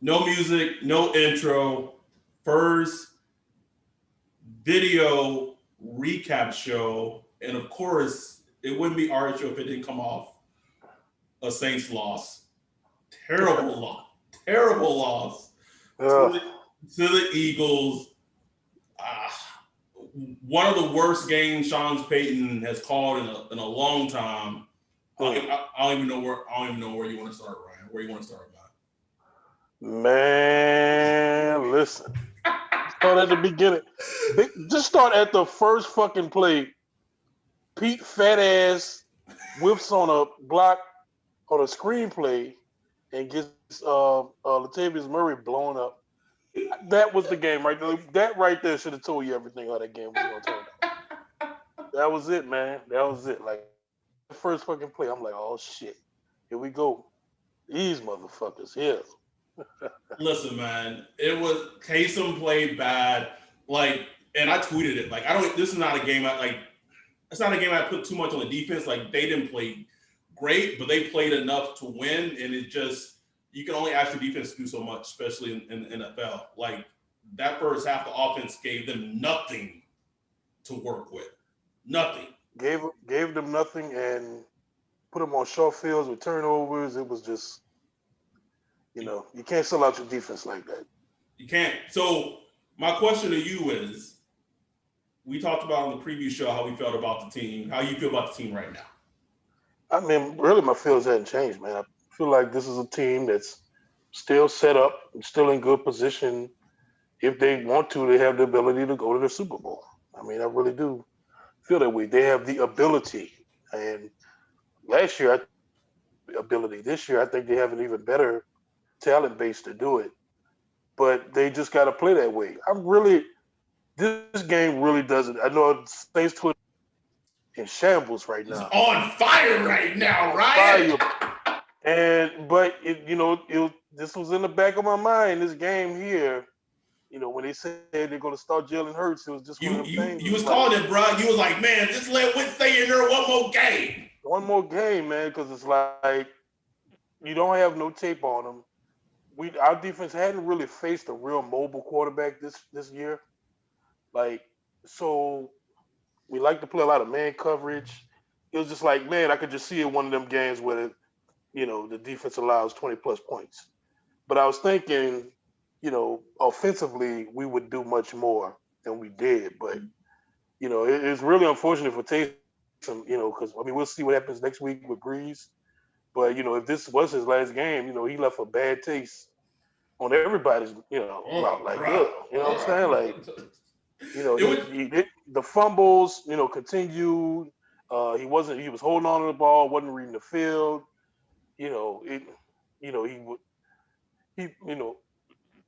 No music, no intro. First video recap show, and of course, it wouldn't be our show if it didn't come off a Saints loss. Terrible loss. Terrible loss to Uh, the, to the Eagles. Ah, one of the worst games Sean Payton has called in a long time. mm, I don't even know where you want to start, Ryan. Where you want to start, man, listen. man? Start at the beginning. Just start at the first fucking play. Pete fat ass whiffs on a block on a screenplay and gets Latavius Murray blown up. That was the game right there. That right there should have told you everything how that game was gonna turn out. That was it, man. That was it. Like the first fucking play, I'm like, oh shit, here we go. These motherfuckers here. Listen, man, it was Taysom played bad. Like, and I tweeted it. Like, I don't. This is not a game. I like. It's not a game I put too much on the defense. Like, they didn't play great, but they played enough to win. And it just you can only ask the defense to do so much, especially in the NFL. Like that first half, the offense gave them nothing to work with. Nothing. Gave them nothing and put them on short fields with turnovers. It was just, you can't sell out your defense like that. You can't. So my question to you is: we talked about on the preview show how we felt about the team. How you feel about the team right now? I mean, really, my feelings hadn't changed, man. I feel like this is a team that's still set up, still in good position. If they want to, they have the ability to go to the Super Bowl. I mean, I really do feel that way. They have the ability. And last year, ability. This year, I think they have an even better talent base to do it. But they just got to play that way. This game really doesn't. I know Saints Twitter in shambles right It's now. on fire right now, On Ryan. fire. But this was in the back of my mind. This game here, when they said they're going to start Jalen Hurts, it was just one of them things. It You was was like calling it, bro. You was like, man, just let Witt stay in there one more game. one more game, man, because it's like you don't have no tape on them. Our defense hadn't really faced a real mobile quarterback this year. Like, so we like to play a lot of man coverage. It was just like, man, I could just see it one of them games where the defense allows 20 plus points. But I was thinking, offensively, we would do much more than we did. But, it's really unfortunate for Taysom, because, I mean, we'll see what happens next week with Breeze. But, if this was his last game, he left a bad taste on everybody's, mouth. Oh, Like, ugh, bro. you know what I'm saying? Like, It was the fumbles, continued. He was holding on to the ball, wasn't reading the field. You know, it, he would,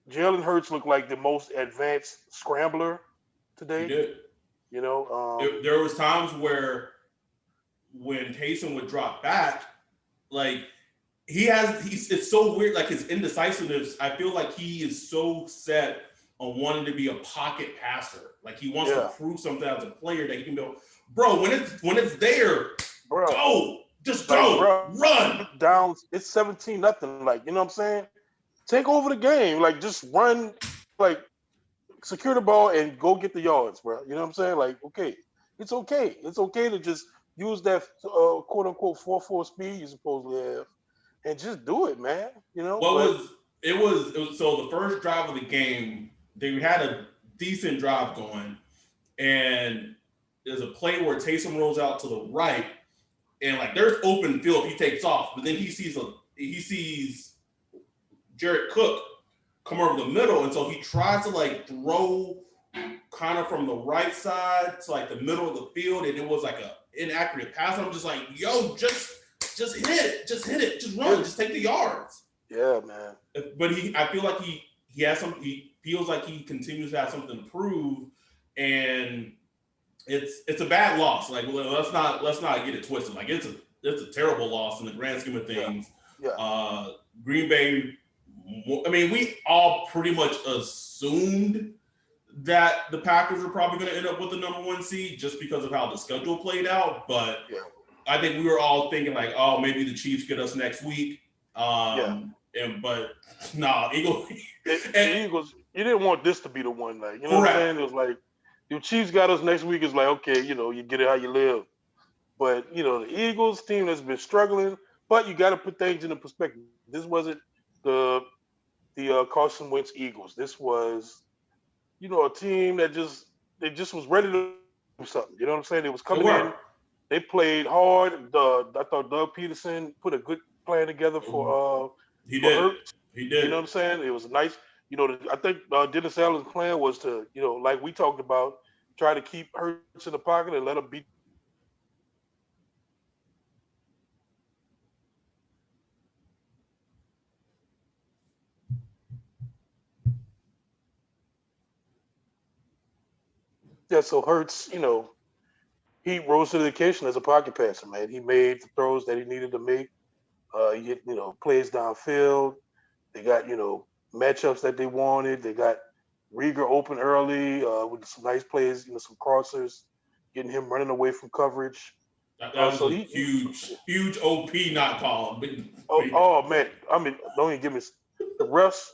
Jalen Hurts looked like the most advanced scrambler he today. did. You know, There was times where when Taysom would drop back, like it's so weird, like his indecisiveness. I feel like he is so set on wanting to be a pocket passer. Like he wants to yeah, prove something as a player that he can go, bro, when it's there, bro. go. Just Like, go. bro, Run. down. It's 17-0. Like, you know what I'm saying? Take over the game. Like, just run. Like, secure the ball and go get the yards, bro. You know what I'm saying? Like, okay, it's okay. It's okay to just use that quote unquote 4-4 speed you supposedly have and just do it, man. What But was it was so the first drive of the game, they had a decent drive going, and there's a play where Taysom rolls out to the right, and like there's open field if he takes off, but then he sees Jared Cook come over the middle, and so he tries to like throw kind of from the right side to like the middle of the field, and it was like a inaccurate pass. I'm just like, yo, just hit it, just run, just take the yards. yeah, man. But I feel like he has some. He feels like he continues to have something to prove, and it's a bad loss. Like let's not get it twisted. Like it's a terrible loss in the grand scheme of Yeah, things. yeah, Green Bay. I mean, we all pretty much assumed that the Packers were probably going to end up with the number one seed just because of how the schedule played out. But yeah, I think we were all thinking like, oh, maybe the Chiefs get us next week. yeah. but no, Eagles. The Eagles, you didn't want this to be the one. Like, you know what I'm Correct. saying? It was like, the Chiefs got us next week. It's like, okay, you get it how you live. But, the Eagles team has been struggling, but you got to put things into perspective. This wasn't the Carson Wentz Eagles. This was, a team that just was ready to do something. You know what I'm saying? They was They coming in. were. They played hard. I thought Doug Peterson put a good plan together He for did. Hurts. He You know did. what I'm saying? It was nice. I think Dennis Allen's plan was to, like we talked about, try to keep Hurts in the pocket and let him beat. Yeah, so Hurts, he rose to the occasion as a pocket passer, man. He made the throws that he needed to make. He hit, plays downfield. They got, matchups that they wanted. They got Rieger open early with some nice plays, some crossers, getting him running away from coverage. That was So a he huge OP not called. oh man, I mean, don't even give me the refs.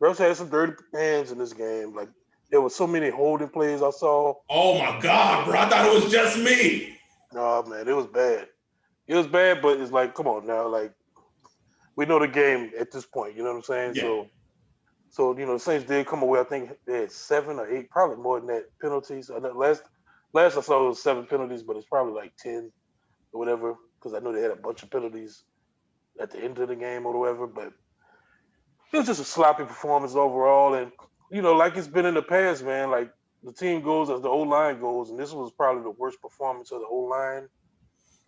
Refs had some dirty hands in this game. Like there were so many holding plays I saw. Oh my God, bro! I thought it was just me. No man, it was bad. It was bad, but it's like, come on now, like we know the game at this point. You know what I'm saying? Yeah. So the Saints did come away. I think they had 7 or 8, probably more than that penalties. I know last I saw it was 7 penalties, but it's probably like 10 or whatever because I know they had a bunch of penalties at the end of the game or whatever. But it was just a sloppy performance overall, and like it's been in the past, man. Like the team goes as the O line goes, and this was probably the worst performance of the O line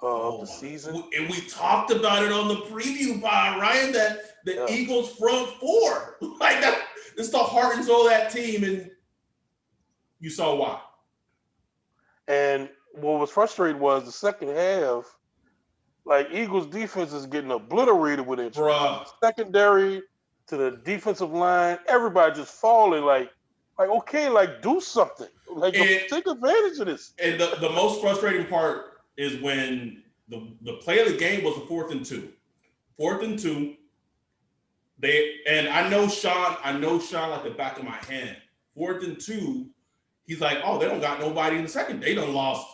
of the season. And we talked about it on the preview pod, Ryan, that the Eagles front four, like that, it's the heart and soul of that team, and you saw why. And what was frustrating was the second half, like Eagles defense is getting obliterated with injuries. Bruh. Secondary to the defensive line, everybody just falling like okay, like do something. Like take advantage of this. And the most frustrating part is when the play of the game was a 4th and 2. 4th and 2. And I know Sean like the back of my hand. 4th and 2, he's like, oh, they don't got nobody in the second. They done lost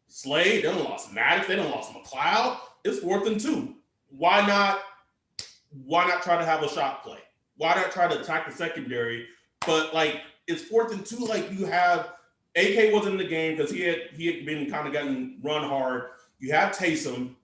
Slade, they done lost Maddox, they done lost McLeod. It's 4th and 2. Why not try to have a shot play? Why not try to attack the secondary? But like it's 4th and 2, like you have AK wasn't in the game because he had been kind of gotten run hard. You have Taysom,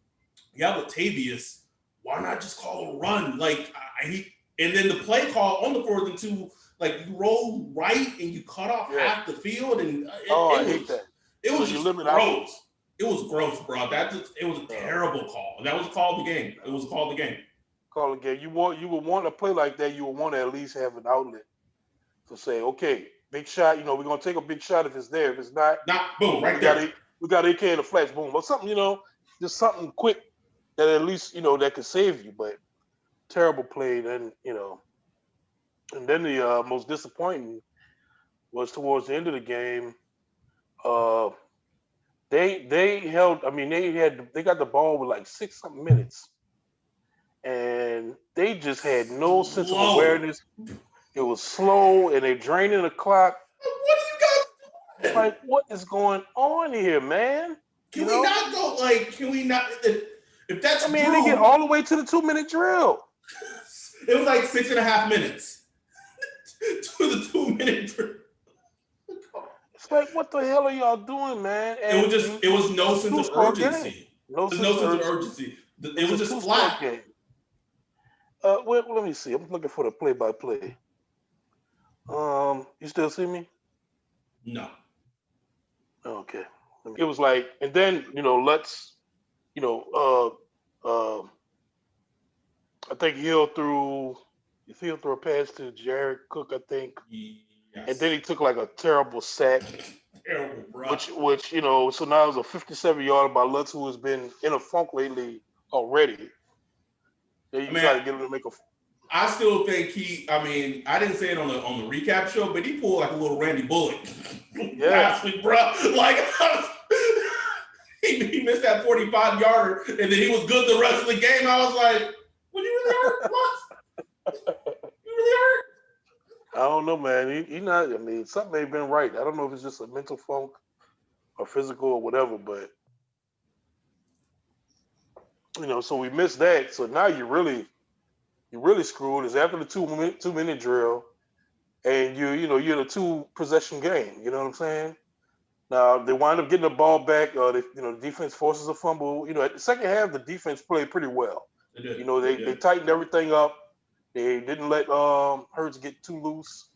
you have Latavius. Why not just call a run? Like and then the play call on the 4th and 2, like you roll right and you cut off half the field, and I hate that. It was just gross. It was gross, bro. It was a terrible call. That was a call of the game. It was a call of the game. Call of the game. You would want to play like that. You would want to at least have an outlet to say, okay, big shot. We're gonna take a big shot if it's there. If it's not, boom, right there. We got AK in the flash, boom, or something. Just something quick that at least that could save you. But terrible play. Then and then the most disappointing was towards the end of the game. They held. I mean, they got the ball with like 6-something minutes, and they just had no sense of awareness. It was slow, and they draining the clock. What do you guys? Like, what is going on here, man? Can we not go? Like, can we not? If that's they get all the way to the 2-minute drill. It was like 6.5 minutes to the 2-minute drill. It's like, what the hell are y'all doing, man? And it was no sense of urgency. No sense of urgency. It was just flat. Game. Let me see. I'm looking for the play-by-play. You still see me? No. Okay. It was like, and then I think Hill threw a pass to Jared Cook, I think. Yes. And then he took like a terrible sack. Terrible, bro. Which so now it's a 57-yard by Lutz, who has been in a funk lately already. Try to get him to make a. I still think I didn't say it on the recap show, but he pulled like a little Randy Bullock last week, bro. Like he missed that 45-yarder, and then he was good the rest of the game. I was like, really hurt, Plus? You really hurt? I don't know, man. He not. I mean, something ain't been right. I don't know if it's just a mental funk or physical or whatever, but so we missed that. So now you really screwed. It's after the 2 minute drill, and you're in a 2 possession game. You know what I'm saying? Now they wind up getting the ball back. The defense forces a fumble. At the second half, the defense played pretty well. They did. They tightened everything up. They didn't let Hurts get too loose.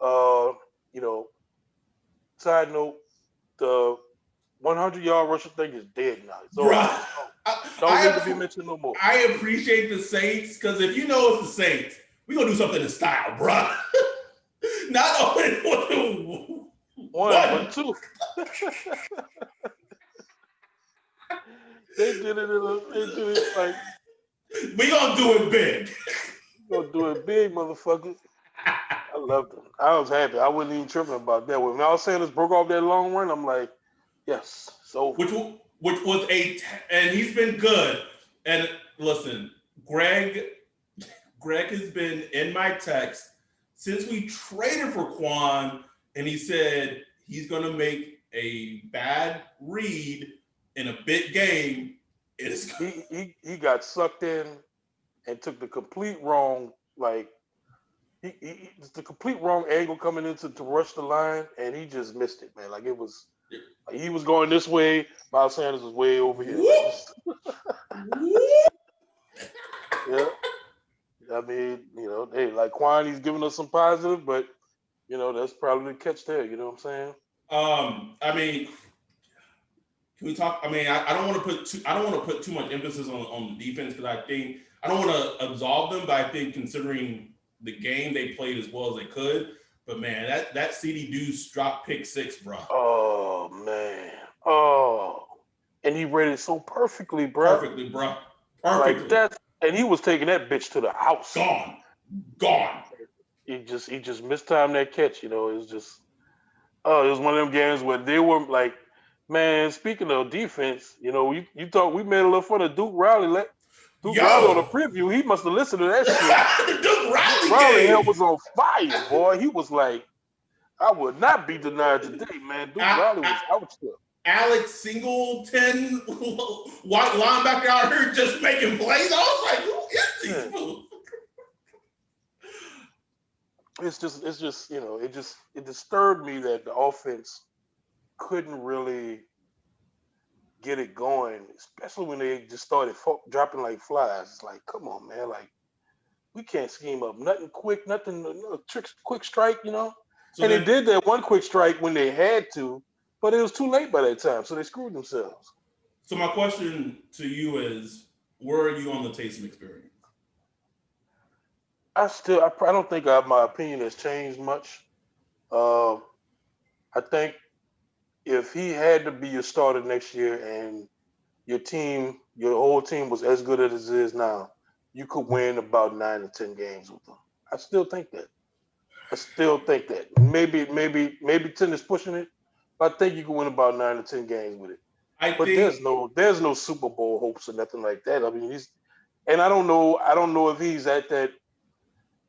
You know, Side note, the 100-yard rushing thing is dead now. So Bruh, don't need to be mentioned no more. I appreciate the Saints because if you know it's the Saints, we're gonna do something in style, bruh. Not only One, but two. They did it like we gonna do it big. gonna do it big, motherfucker. I loved it. I was happy. I wasn't even tripping about that. When Miles Sanders broke off that long run, I'm like, yes, so Which was and he's been good. And listen, Greg has been in my text since we traded for Quan, and he said he's gonna make a bad read in a big game. He got sucked in and took the complete wrong, like the complete wrong angle coming into to rush the line, and he just missed it, man. Like it was, like he was going this way, Miles Sanders was way over here. Yeah, I mean, hey, like Quan, he's giving us some positive, but that's probably the catch there. You know what I'm saying? I mean, can we talk? I mean, I don't want to put too much emphasis on the defense because I don't want to absolve them, but I think considering the game they played as well as they could, but man, that CD Deuce dropped pick 6, bro. Oh man, and he read it so perfectly, bro. Perfectly, bro. Perfectly. Like that, and he was taking that bitch to the house. Gone. He just mistimed that catch. It was just, it was one of them games where they were like, man. Speaking of defense, you thought we made a little fun of Duke Riley. Duke Riley on the preview, he must have listened to that shit. Duke Riley was on fire, boy. He was like, I would not be denied today, man. Duke Riley was out there. Alex Singleton, white linebacker out here just making plays. I was like, who is these fools? It disturbed me that the offense couldn't really get it going, especially when they just started dropping like flies. It's like, come on, man. Like, we can't scheme up nothing quick, nothing, tricks, quick strike, So they did that one quick strike when they had to, but it was too late by that time, so they screwed themselves. So my question to you is, where are you on the Taysom experience? I don't think my opinion has changed much. I think if he had to be your starter next year and your whole team was as good as it is now, you could win about 9 to 10 games with him. I still think that. Maybe 10 is pushing it, but I think you can win about 9 to 10 games with it. There's no Super Bowl hopes or nothing like that. I mean, I don't know if he's at that.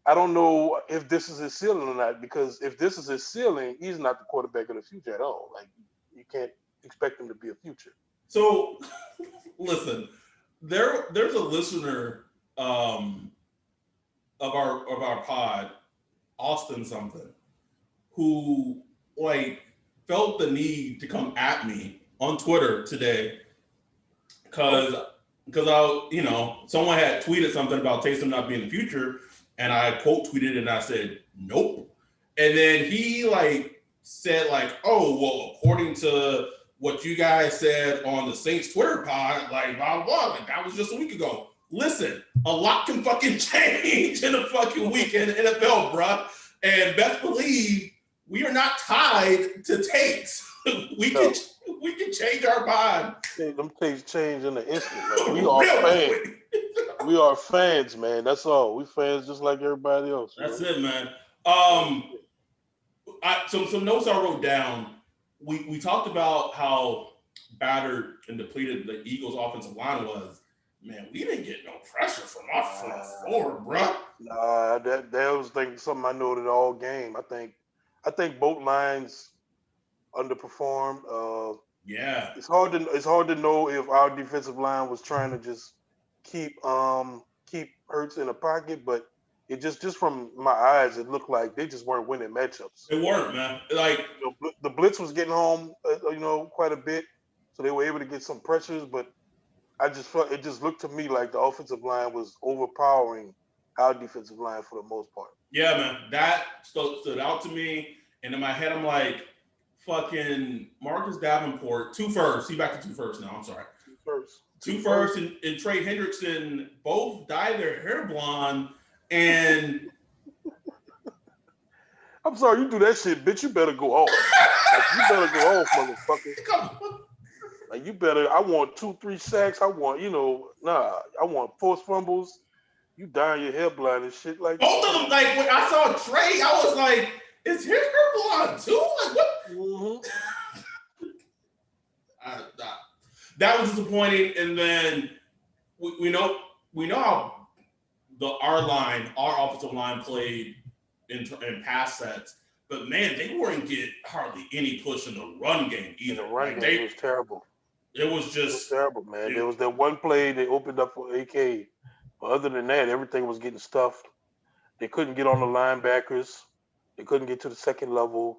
I don't know if this is his ceiling or not, because if this is his ceiling, he's not the quarterback of the future at all. Like, you can't expect him to be a future. So, listen, there's a listener of our pod, Austin something, who felt the need to come at me on Twitter today because someone had tweeted something about Taysom not being the future. And I quote tweeted and I said, nope. And then he said oh, well, according to what you guys said on the Saints Twitter pod, blah, blah, that was just a week ago. Listen, a lot can fucking change in a fucking week in the NFL, bruh. And best believe we are not tied to takes. We can change our mind. Them takes change in an instant. We are fans. We are fans, man. That's all. We fans just like everybody else. That's it, man. Some notes I wrote down. We talked about how battered and depleted the Eagles' offensive line was. man, we didn't get no pressure from our front four, bro. Nah, that was something I noted all game. I think both lines underperformed. Yeah. It's hard to know if our defensive line was trying to just keep Hurts in a pocket, but it just from my eyes, it looked like they just weren't winning matchups. It weren't, man. Like, the blitz was getting home, quite a bit, so they were able to get some pressures. But I just felt it just looked to me like the offensive line was overpowering our defensive line for the most part. yeah, man, that stood out to me. And in my head, I'm like, fucking Marcus Davenport, 2 firsts. See, back to 2 firsts now. I'm sorry. 2 firsts and Trey Hendrickson both dyed their hair blonde. And I'm sorry, you do that shit, bitch. You better go off. Like, you better go off, motherfucker. Like, you better. I want 2-3 sacks. I want, I want forced fumbles. You dyeing your hair blind and shit like that. Both of them, like, when I saw Trey, I was like, is his hair blonde too? Like, what? Mm-hmm. That was disappointing. And then we know how our offensive line played in pass sets, but man, they weren't getting hardly any push in the run game either. The run game was terrible. It was terrible, man. There was that one play they opened up for AK. But other than that, everything was getting stuffed. They couldn't get on the linebackers. They couldn't get to the second level.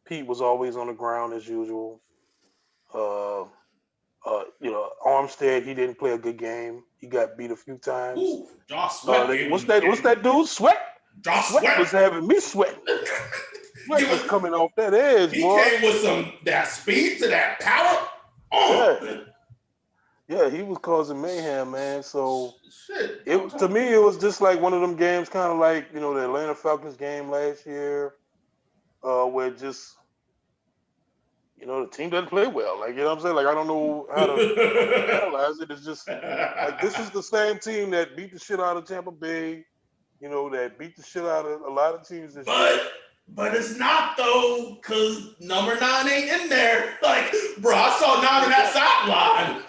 Pete was always on the ground as usual. Armstead, he didn't play a good game. He got beat a few times. Ooh, Josh Sweat. What's that dude? Sweat? Josh Sweat was having me sweating. Sweat was coming off that edge, he boy. He came with that speed to that power. Oh, yeah, he was causing mayhem, man. So shit. To me, it was just like one of them games, kind of like, the Atlanta Falcons game last year, where just, the team doesn't play well. Like, what I'm saying? Like, I don't know how to analyze it. It's just like, this is the same team that beat the shit out of Tampa Bay, that beat the shit out of a lot of teams this year. But it's not, though, because number 9 ain't in there. Like, bro, I saw 9 in that sideline.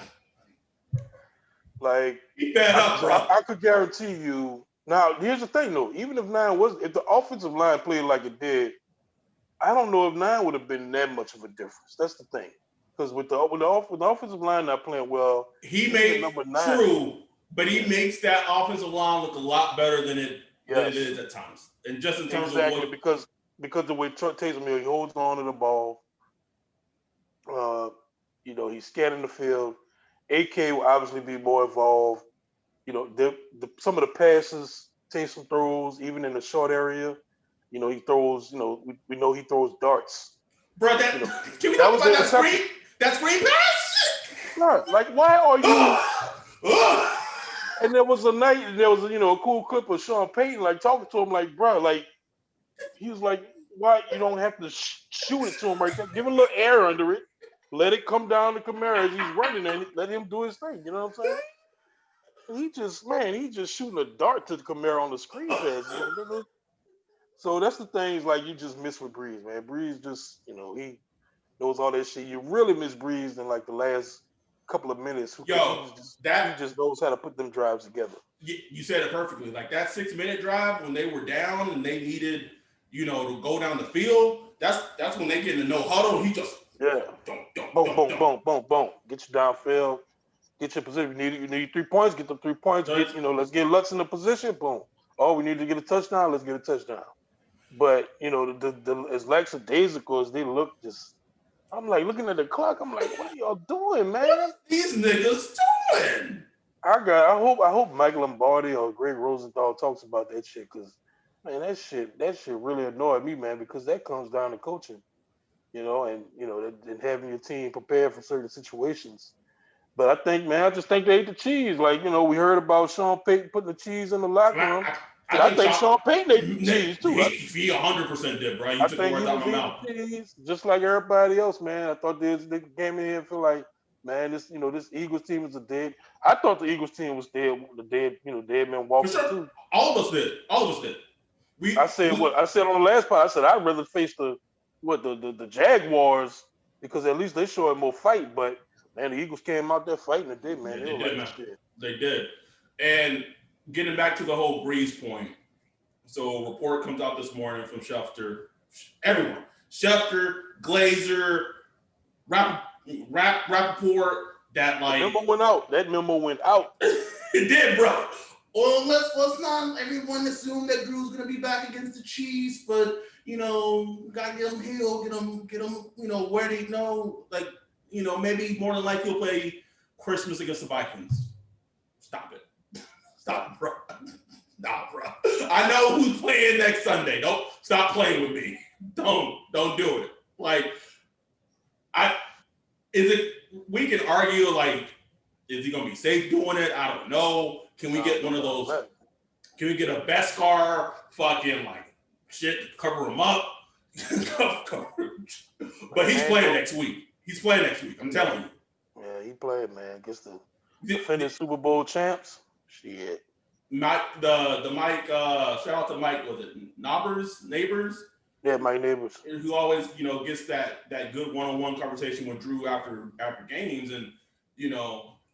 Like, keep that up, bro. I could guarantee you. Now, here's the thing, though. Even if the offensive line played like it did, I don't know if 9 would have been that much of a difference. That's the thing. Because with the offensive line not playing well, he made number 9. True, but he makes that offensive line look a lot better than it is at times. And just in terms of what, because the way Taysom Hill, he holds on to the ball. He's scanning the field. AK will obviously be more involved. Some of the passes Taysom throws, even in the short area, he throws. We know he throws darts. Bro, can we talk about that screen? That screen pass? No, like, why are you? And there was a cool clip of Sean Payton like talking to him like, bro, like, he was like, why you don't have to shoot it to him right there? Give a little air under it. Let it come down to Kamara as he's running and let him do his thing. You know what I'm saying? He just shooting a dart to the Kamara on the screen pass. So that's the things like you just miss with Breeze, man. Breeze just, he knows all that shit. You really miss Breeze in like the last couple of minutes. He just knows how to put them drives together. You said it perfectly. Like that 6-minute drive when they were down and they needed, to go down the field. That's when they get in the no huddle. He just boom. Get you downfield. Get your position. You need 3 points. Get the 3 points. Let's get Lutz in the position. Boom. Oh, we need to get a touchdown. Let's get a touchdown. But as lackadaisical as they look, just I'm like looking at the clock. I'm like, what are y'all doing, man? What are these niggas doing? I hope Mike Lombardi or Greg Rosenthal talks about that shit, because man, that shit really annoyed me, man, because that comes down to coaching, and having your team prepared for certain situations. But I just think they ate the cheese. Like, we heard about Sean Payton putting the cheese in the locker room. I think Sean Payton ate the cheese too. He 100% did, bro. You took the words out of my mouth. Cheese, just like everybody else, man. I thought they came in here and feel like, man, this Eagles team is dead. I thought the Eagles team was dead. Dead man walking too. All of us did. I said on the last part. I said I'd rather face the Jaguars, because at least they showing more fight. But Man, the Eagles came out there fighting today, man. Yeah, They they were did, like, man. shit. They did. And getting back to the whole Breeze point. So a report comes out this morning from Schefter. Everyone. Schefter, Glazer, Rappaport, that The like memo went out. That memo went out. it did, bro. Well, let's not everyone assume that Drew's gonna be back against the Chiefs, but gotta get him healed, get him, where they know, like, maybe more than likely he'll play Christmas against the Vikings. Stop it. Stop, bro. Nah, bro. I know who's playing next Sunday. Don't stop playing with me. Don't do it. Like, we can argue, like, is he gonna be safe doing it? I don't know. Can we get one of those? Can we get a Beskar fucking like shit to cover him up? But he's playing next week. I'm telling you. Yeah, he played, man. Against the defending Super Bowl champs. Shit. Mike, the Mike, shout out to Mike, was it Neighbors? Yeah, Mike Neighbors. Who always, gets that good one-on-one conversation with Drew after games. And,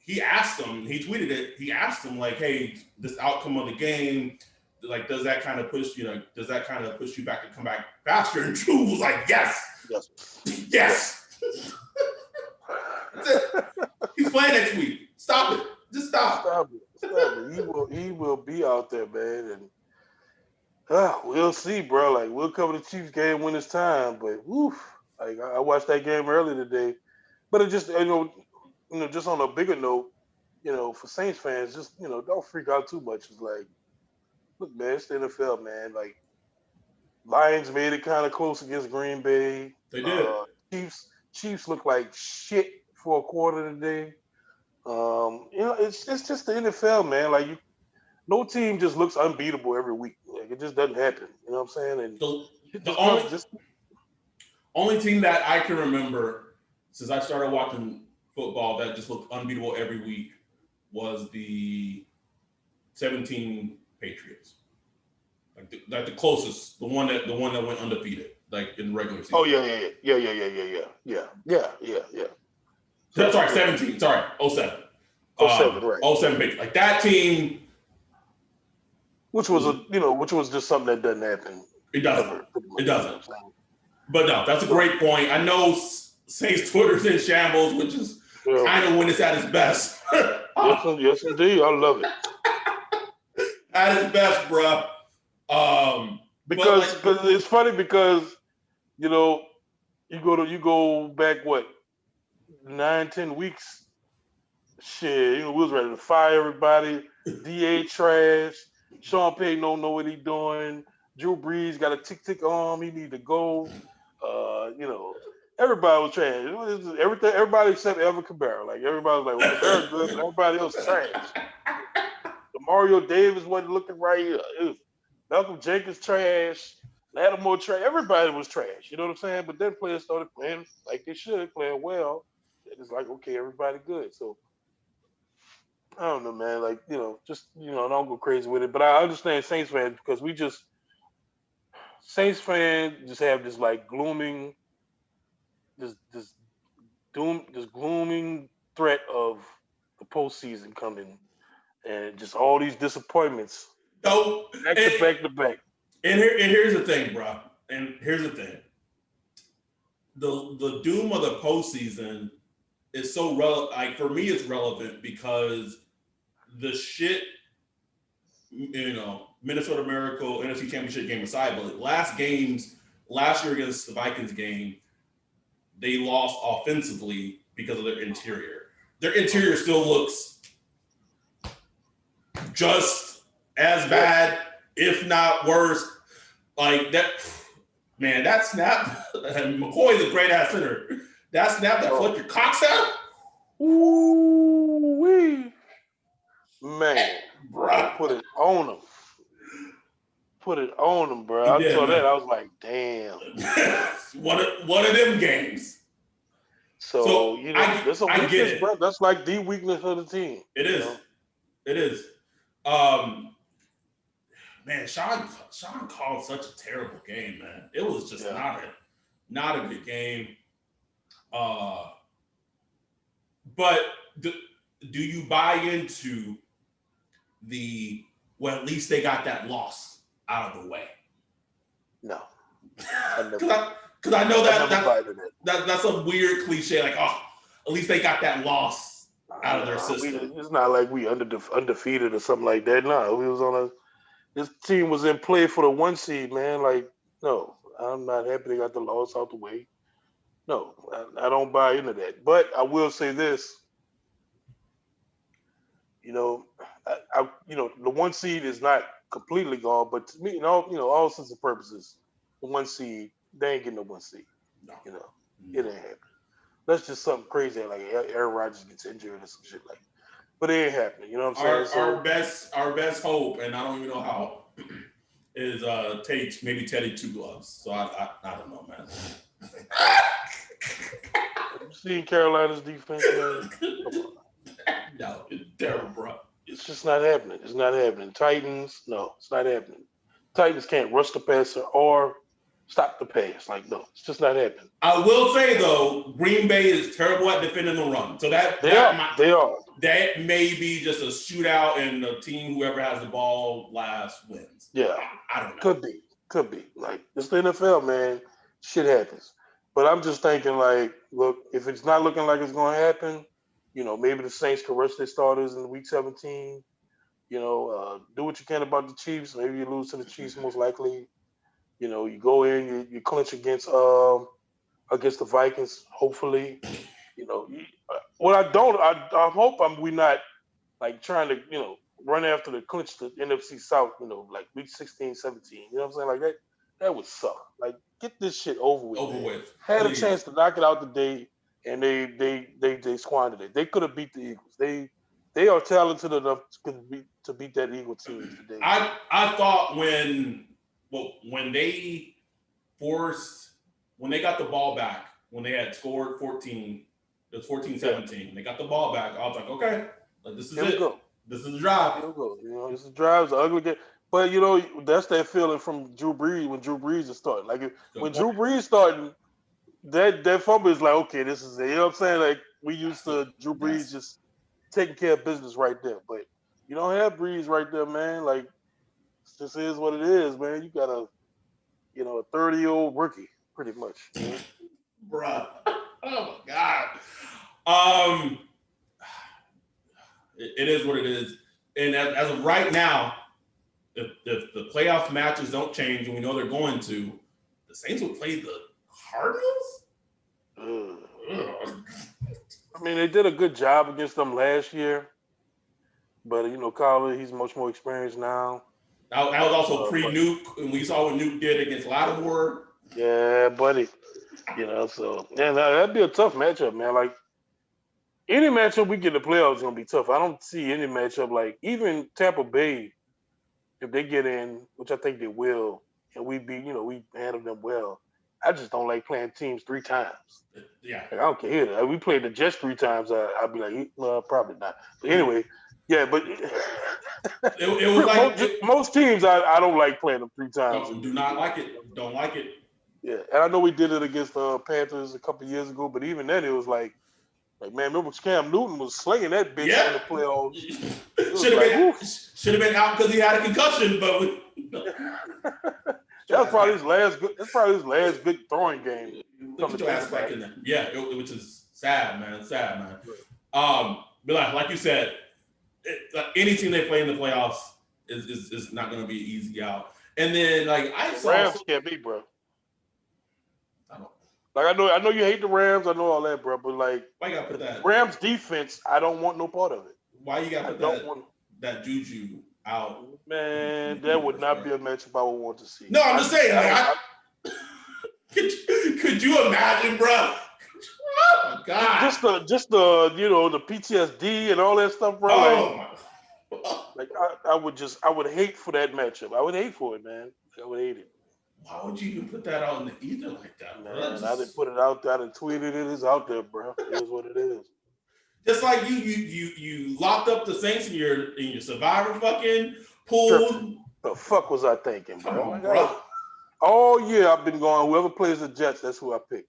he asked him, he tweeted it, he asked him, like, hey, this outcome of the game, like, does that kind of push you back to come back faster? And Drew was like, yes. He's playing next week. Stop it. Just stop. Stop it. He will be out there, man. And we'll see, bro. Like, we'll cover the Chiefs game when it's time. But woof. Like, I watched that game earlier today. But it just, just on a bigger note, for Saints fans, just, don't freak out too much. It's like, look, man, it's the NFL, man. Like, Lions made it kind of close against Green Bay. They did. Chiefs look like shit for a quarter today. It's just the NFL, man. Like, no team just looks unbeatable every week. Like, it just doesn't happen. You know what I'm saying? And the only team that I can remember since I started watching football that just looked unbeatable every week was the 17 Patriots. Like the closest, the one that went undefeated, like in regular season. Oh yeah. Sorry, 17. Sorry, 07. 07, right. 07 Patriots. Like that team, which was just something that doesn't happen. It doesn't. But no, that's a great point. I know Saints Twitter's in shambles, which is kind of when it's at its best. Yes, indeed. I love it. At its best, bro. Because it's funny because you go back 9-10 weeks. Shit, we was ready to fire everybody. DA trash. Sean Payton don't know what he's doing. Drew Brees got a tick arm. He need to go. Everybody was trash. Everything. Everybody except Alvin Kamara. Like everybody was like, well, Kamara's good, but everybody else trash. Mario Davis wasn't looking right. Malcolm Jenkins trash. Lattimore trash. Everybody was trash. You know what I'm saying? But then players started playing like they should, playing well. It's like, okay, everybody good. So I don't know, man. Like, don't go crazy with it. But I understand Saints fans because Saints fans just have this like glooming, this glooming threat of the postseason coming, and just all these disappointments. Back to back. And here's the thing, bro. And here's the thing. The doom of the postseason is so relevant. Like for me, it's relevant because the shit, Minnesota Miracle NFC Championship game aside, but last year against the Vikings game, they lost offensively because of their interior. Their interior still looks just as bad, if not worse. Like that, man, that snap, McCoy is a great ass center. That snap that flipped your cocks out. Ooh-wee. Man, bro. Put it on him, bro. I saw that. I was like, damn. one of them games. So that's a weakness, bro. That's like the weakness of the team. It is. It is. Man, Sean called such a terrible game, man. It was just not a good game. But do you buy into well, at least they got that loss out of the way? No, Because I know that's a weird cliche. Like, oh, at least they got that loss out of their system. It's not like we undefeated or something like that. No, we was on this team was in play for the 1 seed, man. Like, no, I'm not happy they got the loss out the way. No, I don't buy into that. But I will say this. The 1 seed is not completely gone, but to me, all sense and purposes, the 1 seed, they ain't getting the 1 seed. No. It ain't happening. That's just something crazy, like Aaron Rodgers gets injured or some shit like that. But it ain't happening. You know what I'm saying? Our best hope, and I don't even know how, is maybe Teddy Two Gloves. So I don't know, man. Have you seen Carolina's defense, man? Come on. No, it's terrible, bro. It's just not happening. It's not happening. Titans, no, it's not happening. Titans can't rush the passer or stop the pass. Like, no, it's just not happening. I will say though, Green Bay is terrible at defending the run. So they are. That may be just a shootout, and the team, whoever has the ball last, wins. Yeah, I don't know. Could be. Like, it's the NFL, man. Shit happens. But I'm just thinking, like, look, if it's not looking like it's going to happen, maybe the Saints can rush their starters in week 17. Do what you can about the Chiefs. Maybe you lose to the Chiefs most likely. You go in, you clinch against the Vikings, hopefully. What I hope we're not like trying to, run after the clinch the NFC South, like week 16, 17. You know what I'm saying? Like that would suck. Like, get this shit over with. Had a chance to knock it out today, and they squandered it. They could have beat the Eagles. They are talented enough to beat that Eagle team today. I thought when they got the ball back, when they had scored 14, it was 14-17. Yeah. They got the ball back. I was like, okay, this is it. This is the drive. Here we go. This is the drive. It's an ugly game. But, that's that feeling from Drew Brees when Drew Brees is starting. Like, when Drew Brees starting, that fumble is like, okay, this is it. You know what I'm saying? Like, we used to Drew Brees just taking care of business right there. But you don't have Brees right there, man. Like, this is what it is, man. You got a 30-year-old rookie, pretty much. Bruh. Oh, my God. It is what it is. And as of right now, if the playoff matches don't change, and we know they're going to, the Saints will play the Cardinals? I mean, they did a good job against them last year. But, Kyler, he's much more experienced now. That was also pre-Nuke, and we saw what Nuke did against Lattimore. Yeah, buddy. So that'd be a tough matchup, man. Like, any matchup we get in the playoffs is gonna be tough. I don't see any matchup like even Tampa Bay, if they get in, which I think they will, and we handle them well. I just don't like playing teams 3 times. Yeah, like, I don't care either. We played the Jets 3 times. I'd be like, well, probably not. But anyway, yeah. But it was like most teams. I don't like playing them 3 times. No, do not like it. Don't like it. Yeah, and I know we did it against the Panthers a couple years ago, but even then it was like, man, remember Cam Newton was slinging that bitch in the playoffs. Should have been out because he had a concussion, but that's probably his last good. That's probably his last good throwing game. Yeah, which is sad, man. Sad, man. But like you said, any team they play in the playoffs is not going to be easy out. And then Rams can't beat, bro. I know you hate the Rams. I know all that, bro. But why you gotta put that Rams defense? I don't want no part of it. Why you gotta put that Juju out? Man, that would not be a matchup I would want to see. No, I'm just saying. Could you imagine, bro? Oh my God! Just the the PTSD and all that stuff, bro. I would hate for that matchup. I would hate for it, man. I would hate it. Why would you even put that out in the ether like that, bro? Man, I didn't put it out there. I didn't tweet it. It is out there, bro. It is what it is. Just like you locked up the Saints in your Survivor fucking pool. The fuck was I thinking, bro? Come on, bro. All year I've been going, whoever plays the Jets, that's who I pick.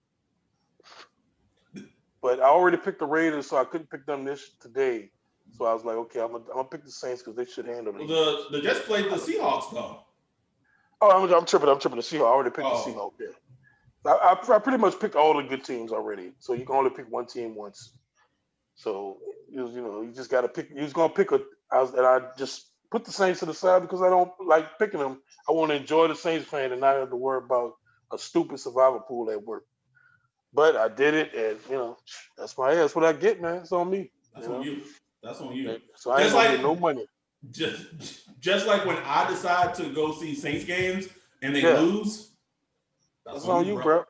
But I already picked the Raiders, so I couldn't pick them today. So I was like, okay, I'm gonna pick the Saints because they should handle it. The Jets played the Seahawks though. Oh, I'm tripping. I'm tripping the Seahawks. I already picked the Oh. Seahawks. Yeah. I pretty much picked all the good teams already. So you can only pick one team once. So you just got to pick. You was gonna pick I just put the Saints to the side because I don't like picking them. I want to enjoy the Saints fan and not have to worry about a stupid survivor pool at work. But I did it, and that's what I get, man. It's on me. That's on you. That's on you. So I ain't gonna get no money. Just like when I decide to go see Saints games and they lose. That's on you, bro.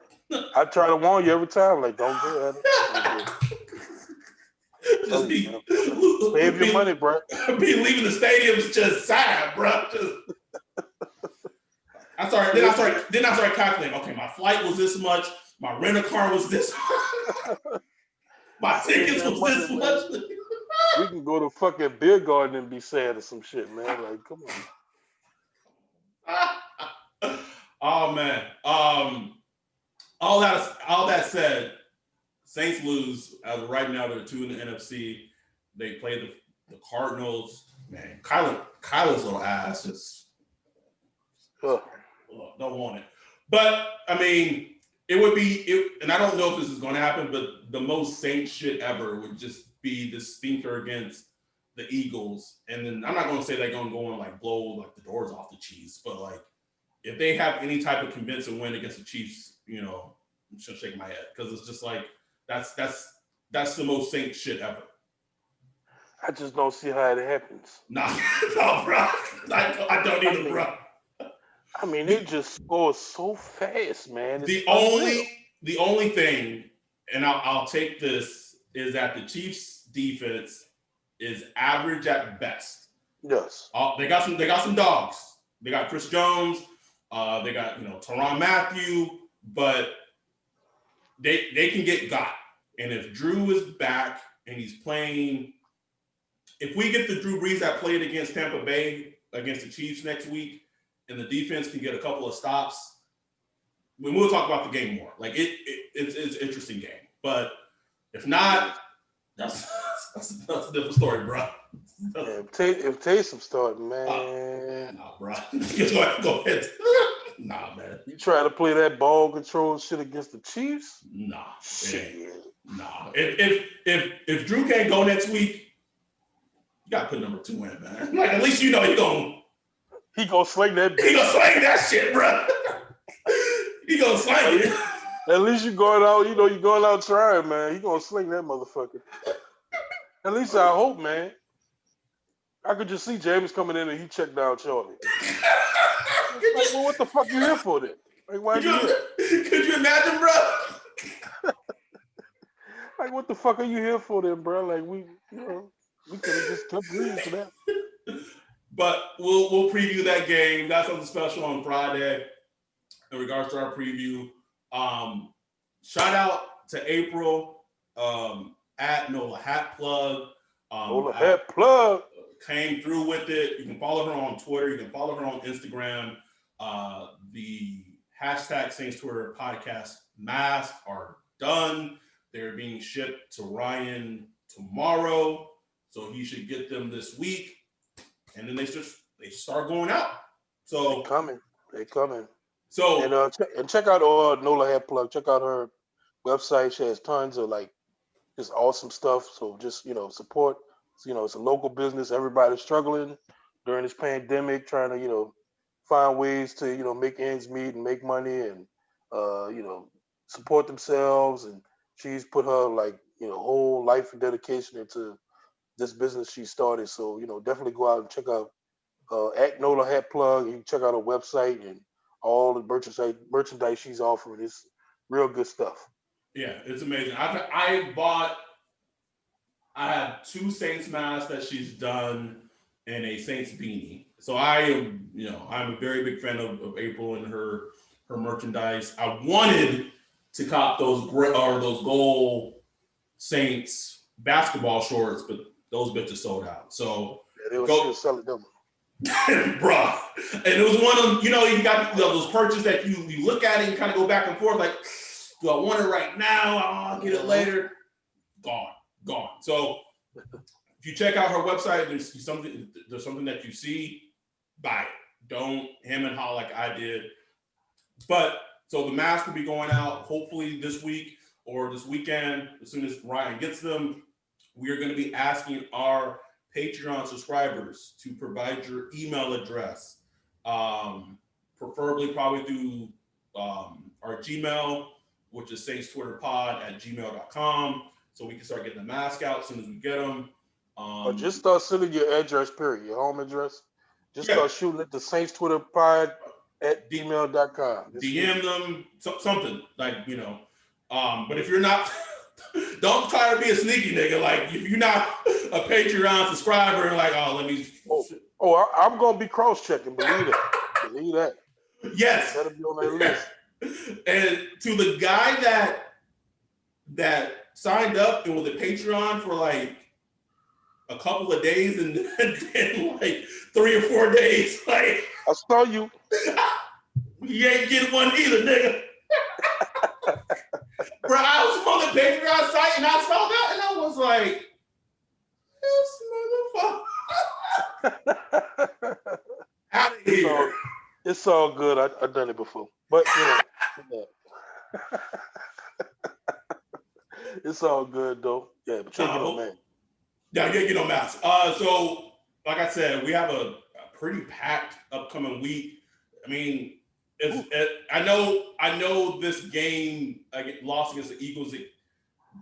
I try to warn you every time, like, don't do that. Just save your money, bro. Be leaving the stadiums just sad, bro. Then I started calculating. Okay, my flight was this much. My rental car was this. My tickets was this much. We can go to fucking beer garden and be sad or some shit, man. Like, come on. Oh man. All that said, Saints lose. As of right now, they're 2 in the NFC. They play the Cardinals. Man, Kyler's little ass just don't want it. But I mean, it would be and I don't know if this is going to happen, but the most Saints shit ever would just be the stinker against the Eagles. And then I'm not going to say they're going to go and like blow like the doors off the Chiefs, but like if they have any type of convincing win against the Chiefs, I'm just shaking my head because it's just like that's the most Saints shit ever. I just don't see how it happens. No, bro. I don't either, bro. I mean, they just score so fast, man. The only thing, and I'll take this, is that the Chiefs' defense is average at best. Yes. They got some dogs. They got Chris Jones. They got Tyrann Mathieu, but they can get got. And if Drew is back and he's playing, if we get the Drew Brees that played against Tampa Bay against the Chiefs next week, and the defense can get a couple of stops, we'll talk about the game more. Like it's an interesting game. But if not, that's a different story, bro. If Taysom start, man. Nah, bro. Go ahead. Nah, man. You try to play that ball control shit against the Chiefs? Nah. Shit. Nah. If Drew can't go next week, you gotta put number 2 in, man. Like at least he gonna sling that bitch. He gonna sling that shit, bro. He gonna sling it. At least you're going out, you're going out trying, man. He gonna sling that motherfucker. At least I hope, man. I could just see James coming in and he checked down Charlie. Like, well, what the fuck you here for then? Like, why you here? Could you imagine, bro? Like, what the fuck are you here for then, bro? Like, we could have just kept reading for that. But we'll preview that game. Got something special on Friday in regards to our preview. Shout out to April at NOLA Hat Plug. NOLA Hat Plug came through with it. You can follow her on Twitter. You can follow her on Instagram. The hashtag Saints Twitter podcast masks are done. They're being shipped to Ryan tomorrow, so he should get them this week. And then they start going out. So they coming. So and check out NOLA Hat Plug. Check out her website. She has tons of just awesome stuff. So just support. It's a local business. Everybody's struggling during this pandemic, trying to find ways to make ends meet and make money and support themselves. And she's put her whole life and dedication into this business she started. So definitely go out and check out at NOLA Hat Plug. You can check out her website and all the merchandise she's offering. It's real good stuff. Yeah, it's amazing. I have 2 Saints masks that she's done and a Saints beanie. So I am, I'm a very big fan of April and her merchandise. I wanted to cop those gold Saints basketball shorts, but those bitches sold out. So they were selling them. Bruh. And it was one of them, you got those purchases that you look at it and kind of go back and forth like, do I want it right now? I'll get it later. gone. So if you check out her website, there's something that you see, buy it. Don't hem and haw like I did. But so the mask will be going out hopefully this week or this weekend. As soon as Ryan gets them, we are going to be asking our Patreon subscribers to provide your email address, preferably probably through our Gmail, which is saintstwitterpod@gmail.com, so we can start getting the mask out as soon as we get them. Or just start sending your address, period, your home address. Just Yeah. start shooting at the saintstwitterpod@gmail.com. DM them something like, but if you're not, don't try to be a sneaky nigga. Like if you're not a Patreon subscriber, like, oh, let me. I'm gonna be cross-checking. Believe that. Yes. That'll be on that list. And to the guy that signed up and was a Patreon for like a couple of days and then like 3 or 4 days, like I saw you. You ain't getting one either, nigga. Bro, I was on the Patreon site and I saw that and I was like, this motherfucker. Out of here. It's all good. I've done it before. But, it's all good, though. Yeah, but you'll get on man. Yeah, you get on mask. So, like I said, we have a pretty packed upcoming week. I mean, I know this game, loss against the Eagles, it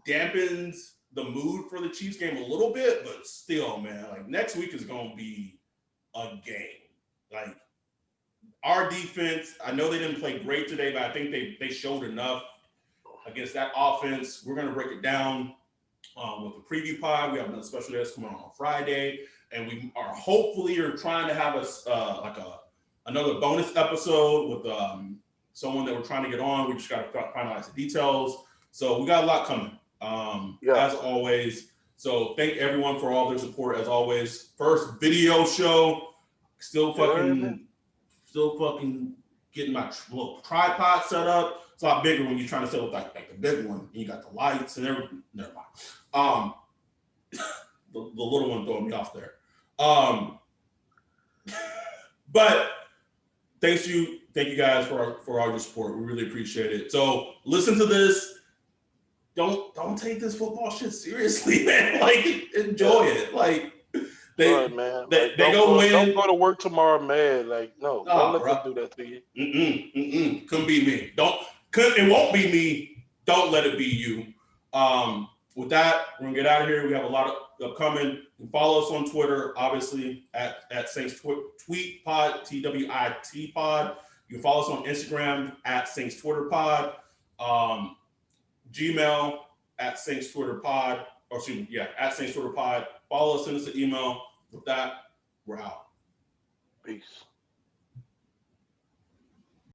dampens the mood for the Chiefs game a little bit, but still, man, like next week is going to be a game. Like our defense, I know they didn't play great today, but I think they showed enough against that offense. We're going to break it down with the preview pod. We have another special guest coming on Friday, and we are hopefully trying to have another bonus episode with someone that we're trying to get on. We just got to finalize the details. So we got a lot coming, as always. So thank everyone for all their support, as always. First video show, still fucking getting my little tripod set up. It's a lot bigger when you're trying to set up like the big one, and you got the lights and everything. Never mind. The little one throwing me off there. But thank you guys for all your support. We really appreciate it. So listen to this. Don't take this football shit seriously, man. Like enjoy it. Like they go win. Don't go to work tomorrow, man. Like no, don't let them do that to you. Couldn't be me. It won't be me. Don't let it be you. With that, we're gonna get out of here. We have a lot of upcoming. You can follow us on Twitter, obviously at Saints Tweet Pod, TWIT Pod. You can follow us on Instagram at Saints Twitter Pod. Gmail at Saints Twitter Pod, at Saints Twitter Pod. Follow us, send us an email. With that, we're out. Peace.